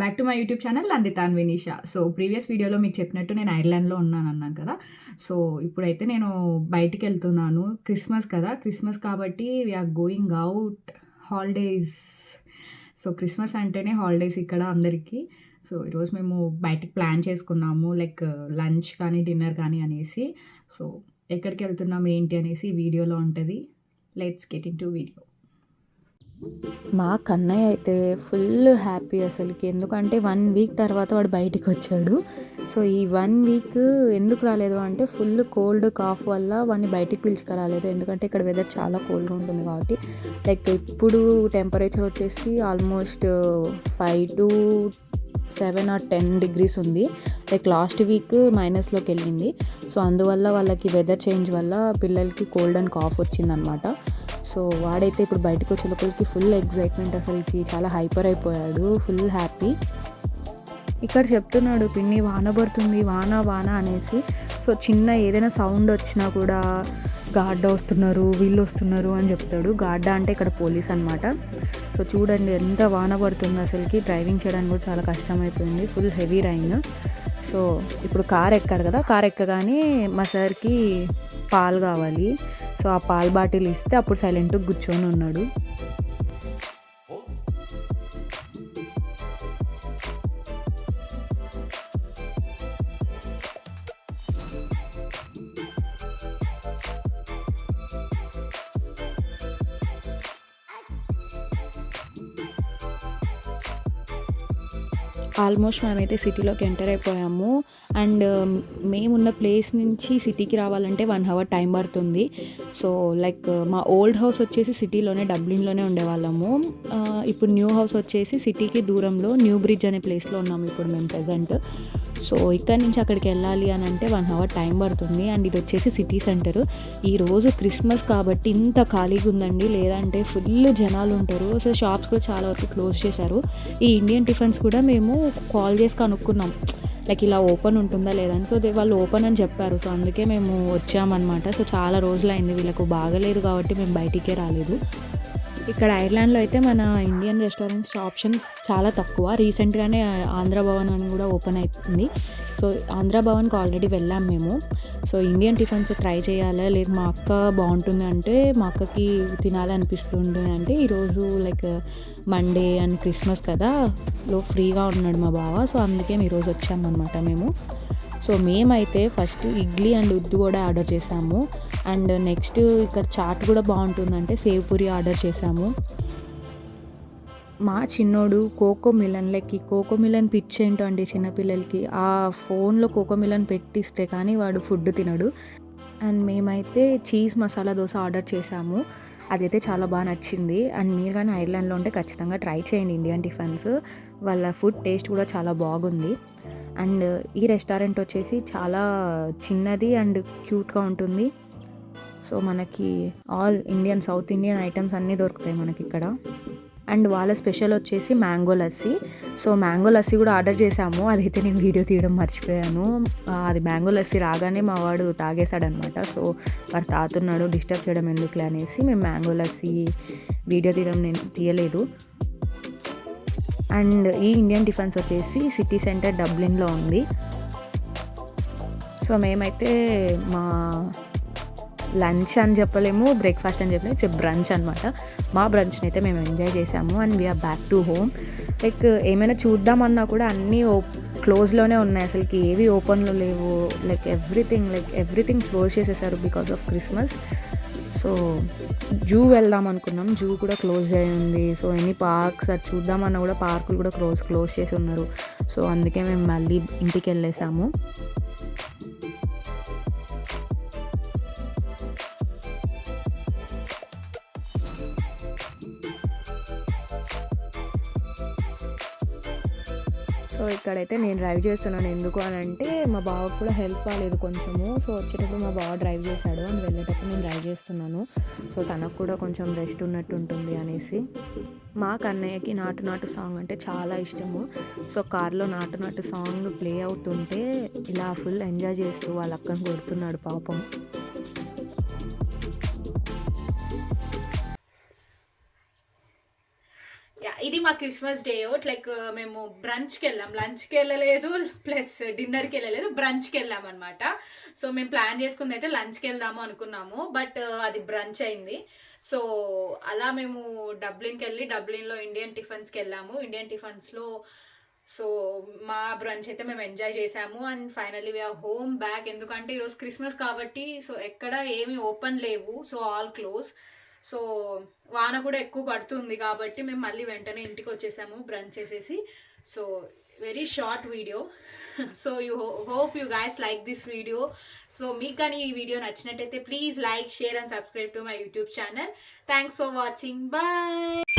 Back to my YouTube channel నందితాన్ Vinisha. So, previous వీడియోలో మీకు చెప్పినట్టు నేను ఐర్లాండ్‌లో ఉన్నానన్నాను కదా! సో, ఇప్పుడైతే నేను బయటికెళ్తున్నాను. క్రిస్మస్ కదా! క్రిస్మస్ కాబట్టి we are going out holidays. So, Christmas అంటేనే హాలిడేస్ ఇక్కడ అందరికీ. సో, ఈరోజు మేము బయటికి ప్లాన్ చేసుకున్నాము. లైక్ లంచ్ కానీ, డిన్నర్ కానీ అనేసి. సో, ఎక్కడికెళ్తున్నాం ఏంటి అనేసి ఈ వీడియోలో ఉంటది. Let's get into video. మా కన్నయ్య అయితే ఫుల్ హ్యాపీ అసలుకి. ఎందుకంటే 1 వీక్ తర్వాత వాడు బయటికొచ్చాడు. సో, ఈ 1 వీక్ ఎందుకు రాలేదు అంటే ఫుల్ కోల్డ్, కాఫ్ వల్ల వాడిని బయటికి పిలుచుకురాలేదు. ఎందుకంటే ఇక్కడ వెదర్ చాలా కోల్డ్‌గా ఉంటుంది కాబట్టి. లైక్ ఇప్పుడు టెంపరేచర్ వచ్చేసి ఆల్మోస్ట్ 5-7 ఆర్ 10 డిగ్రీస్ ఉంది. లైక్ లాస్ట్ వీక్ మైనస్‌లోకి వెళ్ళింది. సో, అందువల్ల వాళ్ళకి వెదర్ చేంజ్ వల్ల పిల్లలకి కోల్డ్ అండ్ కాఫ్ వచ్చిందనమాట. సో, వాడైతే ఇప్పుడు బయటకు వచ్చే లోపలికి ఫుల్ ఎక్సైట్మెంట్, అసలుకి చాలా హైపర్ అయిపోయాడు, ఫుల్ హ్యాపీ. ఇక్కడ చెప్తున్నాడు, పిన్ని వాన పడుతుంది, వాన వాన అనేసి. సో, చిన్న ఏదైనా సౌండ్ వచ్చినా కూడా గార్డ్ వస్తున్నారు, వీళ్ళు వస్తున్నారు అని చెప్తాడు. గార్డ్ అంటే ఇక్కడ పోలీస్ అనమాట. సో, చూడండి ఎంత వాన పడుతుంది, అసలుకి డ్రైవింగ్ చేయడానికి కూడా చాలా కష్టమైపోయింది, ఫుల్ హెవీ రైన్. సో, ఇప్పుడు కార్ ఎక్కాడు కదా, కార్ ఎక్కగానే మా సార్కి పాలు కావాలి. సో, ఆ పాలు బాటిల్ ఇస్తే అప్పుడు సైలెంట్గా కూర్చొని ఉన్నాడు. ఆల్మోస్ట్ మేమైతే సిటీలోకి ఎంటర్ అయిపోయాము. అండ్ మేమున్న ప్లేస్ నుంచి సిటీకి రావాలంటే 1 అవర్ టైం పడుతుంది. సో, లైక్ మా ఓల్డ్ హౌస్ వచ్చేసి సిటీలోనే, డబ్లిన్‌లోనే ఉండేవాళ్ళము. ఇప్పుడు న్యూ హౌస్ వచ్చేసి సిటీకి దూరంలో న్యూ బ్రిడ్జ్ అనే ప్లేస్లో ఉన్నాము ఇప్పుడు మేము ప్రెజెంట్. సో, ఇక్కడ నుంచి అక్కడికి వెళ్ళాలి అని అంటే 1 అవర్ టైం పడుతుంది. అండ్ ఇది వచ్చేసి సిటీ సెంటర్. ఈరోజు క్రిస్మస్ కాబట్టి ఇంత ఖాళీగా ఉందండి, లేదంటే ఫుల్ జనాలు ఉంటారు. సో, షాప్స్ కూడా చాలా వరకు క్లోజ్ చేశారు. ఈ ఇండియన్ టిఫిన్స్ కూడా మేము కాల్ చేసి కనుక్కున్నాం, లైక్ ఇలా ఓపెన్ ఉంటుందా లేదా అని. సో, వాళ్ళు ఓపెన్ అని చెప్పారు. సో, అందుకే మేము వచ్చామన్నమాట. సో, చాలా రోజులైంది, వీళ్ళకు బాగలేదు కాబట్టి మేము బయటికే రాలేదు. ఇక్కడ ఐర్లాండ్లో అయితే మన ఇండియన్ రెస్టారెంట్స్ ఆప్షన్స్ చాలా తక్కువ. రీసెంట్గానే ఆంధ్ర భవన్ అని కూడా ఓపెన్ అవుతుంది. సో, ఆంధ్ర భవన్కి ఆల్రెడీ వెళ్ళాం మేము. సో, ఇండియన్ టిఫిన్స్ ట్రై చేయాలా, లేదు మా అక్క బాగుంటుంది అంటే, మా అక్కకి తినాలనిపిస్తుంది అంటే, ఈరోజు లైక్ మండే అండ్ క్రిస్మస్ కదా, ఫ్రీగా ఉన్నాడు మా బావ. సో, అందుకే ఈరోజు వచ్చామన్నమాట మేము. సో, మేమైతే ఫస్ట్ ఇడ్లీ అండ్ ఉద్దు కూడా ఆర్డర్ చేసాము. అండ్ నెక్స్ట్ ఇక్కడ చాట్ కూడా బాగుంటుందంటే సేవ్ పూరి ఆర్డర్ చేసాము. మా చిన్నోడు కోకో మిలన్, లైక్ ఈ కోకో మిలన్ పిచ్ ఏంటో అండి చిన్నపిల్లలకి. ఆ ఫోన్లో కోకో మిలన్ పెట్టిస్తే కానీ వాడు ఫుడ్ తినడు. అండ్ మేమైతే చీజ్ మసాలా దోశ ఆర్డర్ చేసాము. అదైతే చాలా బాగా నచ్చింది. అండ్ మీరు కానీ ఐర్లాండ్లో ఉంటే ఖచ్చితంగా ట్రై చేయండి ఇండియన్ టిఫిన్స్. వాళ్ళ ఫుడ్ టేస్ట్ కూడా చాలా బాగుంది. అండ్ ఈ రెస్టారెంట్ వచ్చేసి చాలా చిన్నది అండ్ క్యూట్గా ఉంటుంది. సో, మనకి all Indian, south Indian items అన్నీ దొరుకుతాయి మనకి ఇక్కడ. అండ్ వాళ్ళ స్పెషల్ వచ్చేసి mango lassi. So, mango lassi కూడా ఆర్డర్ చేసాము. అదైతే నేను వీడియో తీయడం మర్చిపోయాను. అది మ్యాంగో లస్సీ రాగానే మా వాడు తాగేశాడనమాట. సో, వాడు తాగుతున్నాడు, డిస్టర్బ్ చేయడం ఎందుకులే అనేసి మేము మ్యాంగో లస్సీ వీడియో నేను తీయలేదు. అండ్ ఈ ఇండియన్ టిఫిన్స్ వచ్చేసి సిటీ సెంటర్ డబ్లిన్లో ఉంది. సో, మేమైతే మా లంచ్ అని చెప్పలేము, బ్రేక్ఫాస్ట్ అని చెప్పలేము, ఇట్స్ బ్రంచ్ అనమాట. మా బ్రంచ్ని అయితే మేము ఎంజాయ్ చేసాము. And we're back to home. Like ఏమైనా చూద్దామన్నా కూడా అన్నీ క్లోజ్లోనే ఉన్నాయి, అసలుకి ఏవి ఓపెన్లో లేవు. లైక్ ఎవ్రీథింగ్ క్లోజ్ చేసేసారు because of Christmas. So, zoo వెళ్దాం అనుకున్నాం, జూ కూడా క్లోజ్ అయ్యింది. సో, ఎనీ పార్క్స్ అది చూద్దామన్నా కూడా పార్కులు కూడా క్లోజ్ చేసి ఉన్నారు. సో, అందుకే మేము మళ్ళీ ఇంటికి వెళ్ళేసాము. సో, ఇక్కడైతే నేను డ్రైవ్ చేస్తున్నాను. ఎందుకు అని అంటే మా బావకు కూడా హెల్ప్ కాలేదు కొంచెము. సో, వచ్చేటప్పుడు మా బావ డ్రైవ్ చేశాడు అని వెళ్ళేటప్పుడు నేను డ్రైవ్ చేస్తున్నాను. సో, తనకు కూడా కొంచెం రెస్ట్ ఉన్నట్టు ఉంటుంది అనేసి. మా కన్నయ్యకి నాటు నాటు సాంగ్ అంటే చాలా ఇష్టము. సో, కార్లో నాటు నాటు సాంగ్ ప్లే అవుతుంటే ఇలా ఫుల్ ఎంజాయ్ చేస్తూ వాళ్ళ అక్కను కొడుతున్నాడు పాపం. ఇది మా క్రిస్మస్ డే అవుట్. లైక్ మేము బ్రంచ్కి వెళ్ళాం, లంచ్కి వెళ్ళలేదు, ప్లస్ డిన్నర్కి వెళ్ళలేదు, బ్రంచ్కి వెళ్ళాం అనమాట. సో మేము ప్లాన్ చేసుకుంది అయితే లంచ్కి వెళ్దాము అనుకున్నాము, బట్ అది బ్రంచ్ అయింది. సో అలా మేము డబ్లిన్కి వెళ్ళి డబ్లిన్లో ఇండియన్ టిఫిన్స్కి వెళ్ళాము. ఇండియన్ టిఫిన్స్లో సో మా బ్రంచ్ అయితే మేము ఎంజాయ్ చేసాము. And finally we're home back. ఎందుకంటే ఈరోజు క్రిస్మస్ కాబట్టి సో ఎక్కడ ఏమీ ఓపెన్ లేవు, సో ఆల్ క్లోజ్. సో వాన కూడా ఎక్కువ పడుతుంది కాబట్టి మేము మళ్ళీ వెంటనే ఇంటికి వచ్చేసాము బ్రంచ్ చేసేసి. So very short video. So you hope you guys like this video. So మీకు కానీ ఈ వీడియో నచ్చినట్టయితే please like, share and subscribe to my YouTube channel. Thanks for watching. Bye.